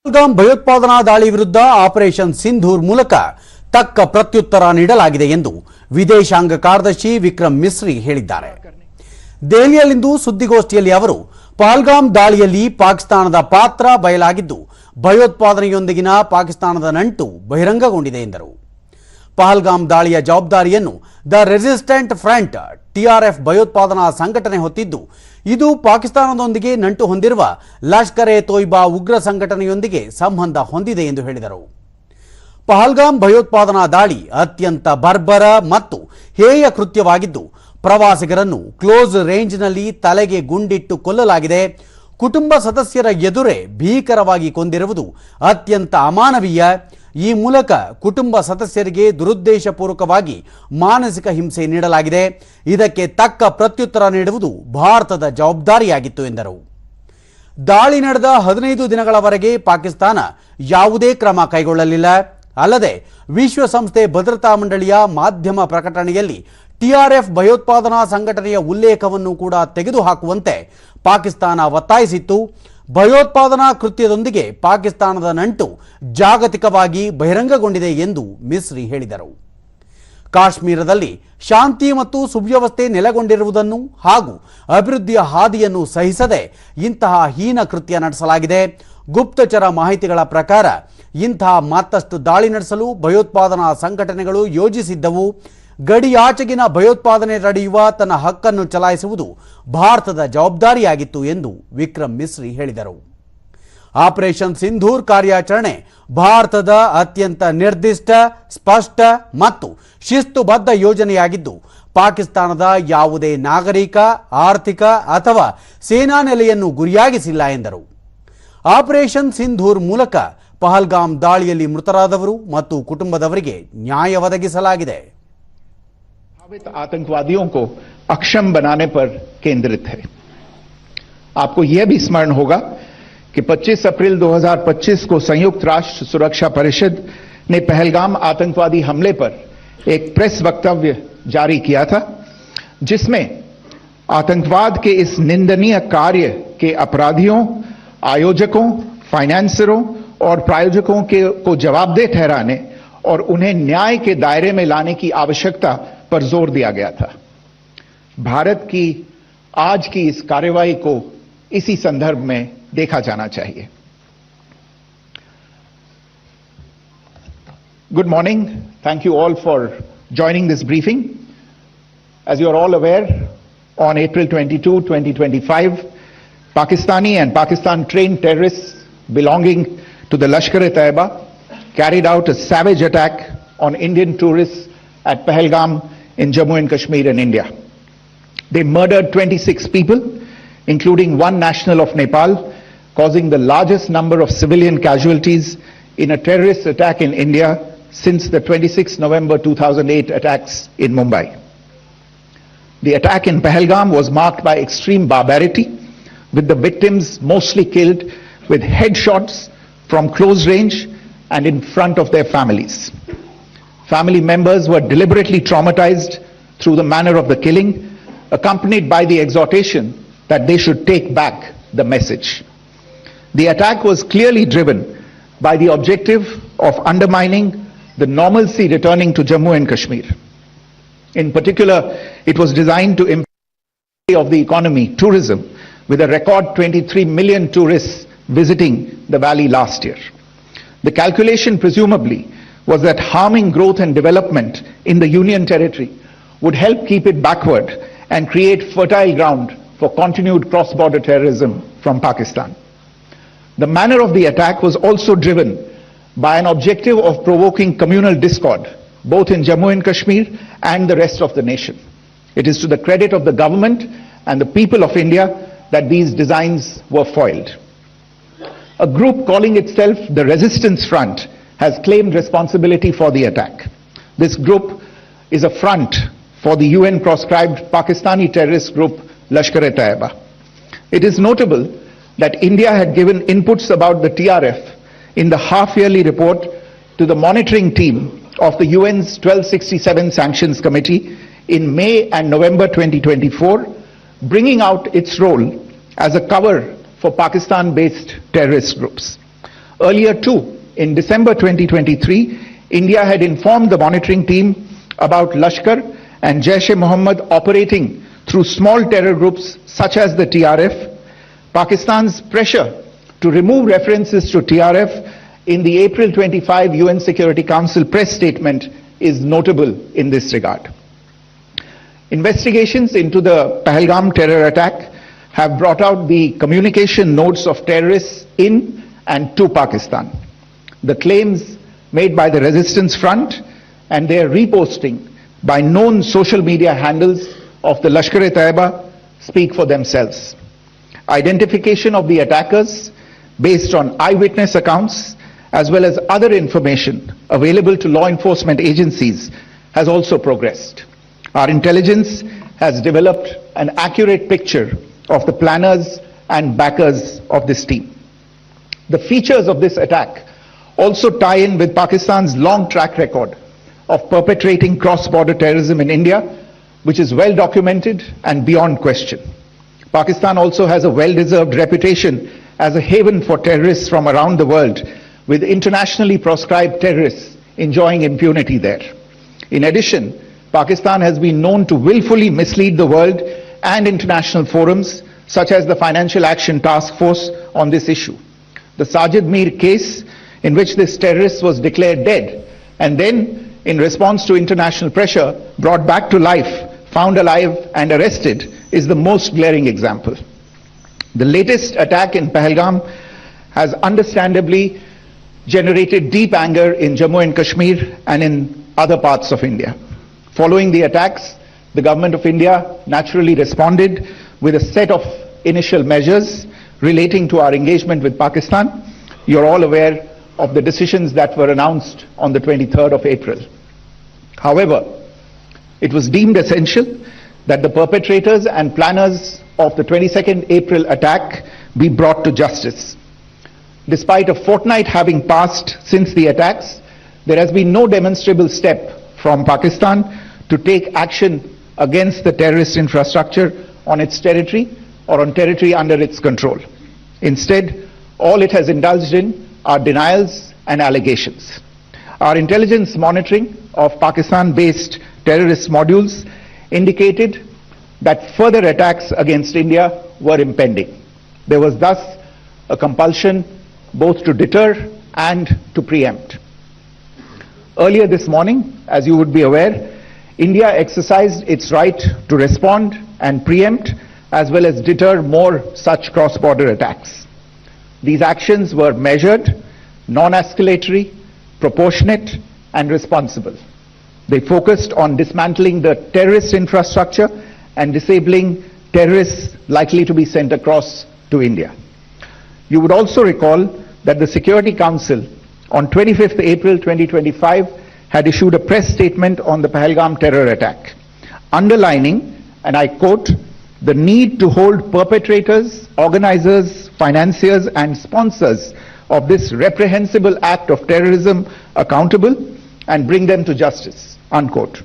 ಪಹಲ್ಗಾಮ್ ಭಯೋತ್ಪಾದನಾ ದಾಳಿ ವಿರುದ್ಧ ಆಪರೇಷನ್ ಸಿಂಧೂರ್ ಮೂಲಕ ತಕ್ಕ ಪ್ರತ್ಯುತ್ತರ ನೀಡಲಾಗಿದೆ ಎಂದು ವಿದೇಶಾಂಗ ಕಾರ್ಯದರ್ಶಿ ವಿಕ್ರಮ್ ಮಿಸ್ರಿ ಹೇಳಿದ್ದಾರೆ. ದೆಹಲಿಯಲ್ಲಿಂದು ಸುದ್ದಿಗೋಷ್ಠಿಯಲ್ಲಿ ಅವರು ಪಹಲ್ಗಾಮ್ ದಾಳಿಯಲ್ಲಿ ಪಾಕಿಸ್ತಾನದ ಪಾತ್ರ ಬಯಲಾಗಿದ್ದು ಭಯೋತ್ಪಾದನೆಯೊಂದಿಗಿನ ಪಾಕಿಸ್ತಾನದ ನಂಟು ಬಹಿರಂಗಗೊಂಡಿದೆ ಎಂದರು. ಪಹಲ್ಗಾಮ್ ದಾಳಿಯ ಜವಾಬ್ದಾರಿಯನ್ನು ದ ರೆಸಿಸ್ಟೆಂಟ್ ಫ್ರಂಟ್ ಟಿಆರ್ಎಫ್ ಭಯೋತ್ಪಾದನಾ ಸಂಘಟನೆ ಹೊತ್ತಿದ್ದು ಇದು ಪಾಕಿಸ್ತಾನದೊಂದಿಗೆ ನಂಟು ಹೊಂದಿರುವ ಲಷ್ಕರ್ ಎ ತೊಯ್ಬಾ ಉಗ್ರ ಸಂಘಟನೆಯೊಂದಿಗೆ ಸಂಬಂಧ ಹೊಂದಿದೆ ಎಂದು ಹೇಳಿದರು. ಪಹಲ್ಗಾಮ್ ಭಯೋತ್ಪಾದನಾ ದಾಳಿ ಅತ್ಯಂತ ಬರ್ಬರ ಮತ್ತು ಹೇಯ ಕೃತ್ಯವಾಗಿದ್ದು ಪ್ರವಾಸಿಗರನ್ನು ಕ್ಲೋಸ್ ರೇಂಜ್ನಲ್ಲಿ ತಲೆಗೆ ಗುಂಡಿಟ್ಟು ಕೊಲ್ಲಲಾಗಿದೆ. ಕುಟುಂಬ ಸದಸ್ಯರ ಎದುರೇ ಭೀಕರವಾಗಿ ಕೊಂದಿರುವುದು ಅತ್ಯಂತ ಅಮಾನವೀಯ. ಈ ಮೂಲಕ ಕುಟುಂಬ ಸದಸ್ಯರಿಗೆ ದುರುದ್ದೇಶಪೂರ್ವಕವಾಗಿ ಮಾನಸಿಕ ಹಿಂಸೆ ನೀಡಲಾಗಿದೆ. ಇದಕ್ಕೆ ತಕ್ಕ ಪ್ರತ್ಯುತ್ತರ ನೀಡುವುದು ಭಾರತದ ಜವಾಬ್ದಾರಿಯಾಗಿತ್ತು ಎಂದರು. ದಾಳಿ ನಡೆದ 15 ದಿನಗಳವರೆಗೆ ಪಾಕಿಸ್ತಾನ ಯಾವುದೇ ಕ್ರಮ ಕೈಗೊಳ್ಳಲಿಲ್ಲ. ಅಲ್ಲದೆ ವಿಶ್ವಸಂಸ್ಥೆ ಭದ್ರತಾ ಮಂಡಳಿಯ ಮಾಧ್ಯಮ ಪ್ರಕಟಣೆಯಲ್ಲಿ ಟಿಆರ್ಎಫ್ ಭಯೋತ್ಪಾದನಾ ಸಂಘಟನೆಯ ಉಲ್ಲೇಖವನ್ನು ಕೂಡ ತೆಗೆದುಹಾಕುವಂತೆ ಪಾಕಿಸ್ತಾನ ಒತ್ತಾಯಿಸಿತ್ತು. ಭಯೋತ್ಪಾದನಾ ಕೃತ್ಯದೊಂದಿಗೆ ಪಾಕಿಸ್ತಾನದ ನಂಟು ಜಾಗತಿಕವಾಗಿ ಬಹಿರಂಗಗೊಂಡಿದೆ ಎಂದು ಮಿಸ್ರಿ ಹೇಳಿದರು. ಕಾಶ್ಮೀರದಲ್ಲಿ ಶಾಂತಿ ಮತ್ತು ಸುವ್ಯವಸ್ಥೆ ನೆಲೆಗೊಂಡಿರುವುದನ್ನು ಹಾಗೂ ಅಭಿವೃದ್ಧಿಯ ಹಾದಿಯನ್ನು ಸಹಿಸದೆ ಇಂತಹ ಹೀನ ಕೃತ್ಯ ನಡೆಸಲಾಗಿದೆ. ಗುಪ್ತಚರ ಮಾಹಿತಿಗಳ ಪ್ರಕಾರ ಇಂತಹ ಮತ್ತಷ್ಟು ದಾಳಿ ನಡೆಸಲು ಭಯೋತ್ಪಾದನಾ ಸಂಘಟನೆಗಳು ಯೋಜಿಸಿದ್ದವು. ಗಡಿಯಾಚೆಗಿನ ಭಯೋತ್ಪಾದನೆ ತಡೆಯುವ ತನ್ನ ಹಕ್ಕನ್ನು ಚಲಾಯಿಸುವುದು ಭಾರತದ ಜವಾಬ್ದಾರಿಯಾಗಿತ್ತು ಎಂದು ವಿಕ್ರಮ್ ಮಿಸ್ರಿ ಹೇಳಿದರು. ಆಪರೇಷನ್ ಸಿಂಧೂರ್ ಕಾರ್ಯಾಚರಣೆ ಭಾರತದ ಅತ್ಯಂತ ನಿರ್ದಿಷ್ಟ, ಸ್ಪಷ್ಟ ಮತ್ತು ಶಿಸ್ತುಬದ್ಧ ಯೋಜನೆಯಾಗಿದ್ದು ಪಾಕಿಸ್ತಾನದ ಯಾವುದೇ ನಾಗರಿಕ, ಆರ್ಥಿಕ ಅಥವಾ ಸೇನಾ ನೆಲೆಯನ್ನು ಗುರಿಯಾಗಿಸಿಲ್ಲ ಎಂದರು. ಆಪರೇಷನ್ ಸಿಂಧೂರ್ ಮೂಲಕ ಪಹಲ್ಗಾಮ್ ದಾಳಿಯಲ್ಲಿ ಮೃತರಾದವರು ಮತ್ತು ಕುಟುಂಬದವರಿಗೆ ನ್ಯಾಯ ಒದಗಿಸಲಾಗಿದೆ. आतंकवादियों को अक्षम बनाने पर केंद्रित है. आपको यह भी स्मरण होगा कि 25 अप्रैल 2025 को संयुक्त राष्ट्र सुरक्षा परिषद ने पहलगाम आतंकवादी हमले पर एक प्रेस वक्तव्य जारी किया था, जिसमें आतंकवाद के इस निंदनीय कार्य के अपराधियों, आयोजकों, फाइनेंसरों और प्रायोजकों को जवाबदेह ठहराने और उन्हें न्याय के दायरे में लाने की आवश्यकता पर जोर दिया गया था. भारत की आज की इस कार्रवाई को इसी संदर्भ में देखा जाना चाहिए. Good morning. Thank you all for joining this briefing. As you are all aware, on April 22, 2025, Pakistani and Pakistan-trained terrorists belonging to the Lashkar e Taiba carried out a savage attack on Indian tourists at Pahalgam in Jammu and Kashmir in India. They murdered 26 people, including one national of Nepal, causing the largest number of civilian casualties in a terrorist attack in India since the 26 November 2008 attacks in Mumbai. The attack in Pahalgam was marked by extreme barbarity, with the victims mostly killed with headshots from close range and in front of their families. Family members were deliberately traumatized through the manner of the killing, accompanied by the exhortation that they should take back the message. The attack was clearly driven by the objective of undermining the normalcy returning to Jammu and Kashmir. In particular, it was designed to improve of the economy, tourism, with a record 23 million tourists visiting the valley last year. The calculation presumably was that harming growth and development in the Union territory would help keep it backward and create fertile ground for continued cross-border terrorism from Pakistan. The manner of the attack was also driven by an objective of provoking communal discord, both in Jammu and Kashmir and the rest of the nation. It is to the credit of the government and the people of India that these designs were foiled. A group calling itself the Resistance Front has claimed responsibility for the attack. This group is a front for the UN proscribed Pakistani terrorist group Lashkar e Taiba. It is notable that India had given inputs about the TRF in the half-yearly report to the monitoring team of the UN's 1267 Sanctions Committee in May and November 2024, bringing out its role as a cover for Pakistan-based terrorist groups. Earlier too, in December 2023, India had informed the monitoring team about Lashkar and Jaish-e-Mohammed operating through small terror groups such as the TRF. Pakistan's pressure to remove references to TRF in the April 25 UN Security Council press statement is notable in this regard. Investigations into the Pahalgam terror attack have brought out the communication notes of terrorists in and to Pakistan. The claims made by the Resistance Front and their reposting by known social media handles of the Lashkar-e-Taiba speak for themselves. Identification of the attackers based on eyewitness accounts as well as other information available to law enforcement agencies has also progressed. Our intelligence has developed an accurate picture of the planners and backers of this team. The features of this attack also tie in with Pakistan's long track record of perpetrating cross-border terrorism in India, which is well documented and beyond question. Pakistan also has a well-deserved reputation as a haven for terrorists from around the world, with internationally proscribed terrorists enjoying impunity there. In addition, Pakistan has been known to willfully mislead the world and international forums, such as the Financial Action Task Force, on this issue. The Sajid Mir case, in which this terrorist was declared dead and then, in response to international pressure, brought back to life, found alive and arrested, is the most glaring example. The latest attack in Pahalgam has understandably generated deep anger in Jammu and Kashmir and in other parts of India. Following the attacks, the Government of India naturally responded with a set of initial measures relating to our engagement with Pakistan. You're all aware of the decisions that were announced on the 23rd of April. However, it was deemed essential that the perpetrators and planners of the 22nd April attack be brought to justice. Despite a fortnight having passed since the attacks, there has been no demonstrable step from Pakistan to take action against the terrorist infrastructure on its territory or on territory under its control. Instead, all it has indulged in are denials and allegations. Our intelligence monitoring of Pakistan-based terrorist modules indicated that further attacks against India were impending. There was thus a compulsion both to deter and to preempt. Earlier this morning, as you would be aware, India exercised its right to respond and preempt as well as deter more such cross-border attacks. These actions were measured, non-escalatory, proportionate and responsible. They focused on dismantling the terrorist infrastructure and disabling terrorists likely to be sent across to India. You would also recall that the Security Council on 25th April 2025 had issued a press statement on the Pahalgam terror attack, underlining, and I quote, the need to hold perpetrators, organizers, financiers and sponsors of this reprehensible act of terrorism accountable and bring them to justice, unquote.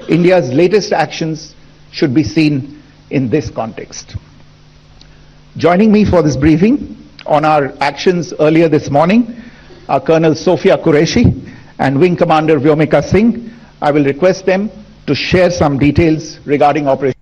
India's latest actions should be seen in this context. Joining me for this briefing on our actions earlier this morning are Colonel Sophia Qureshi and Wing Commander Vyomika Singh. I will request them to share some details regarding Operation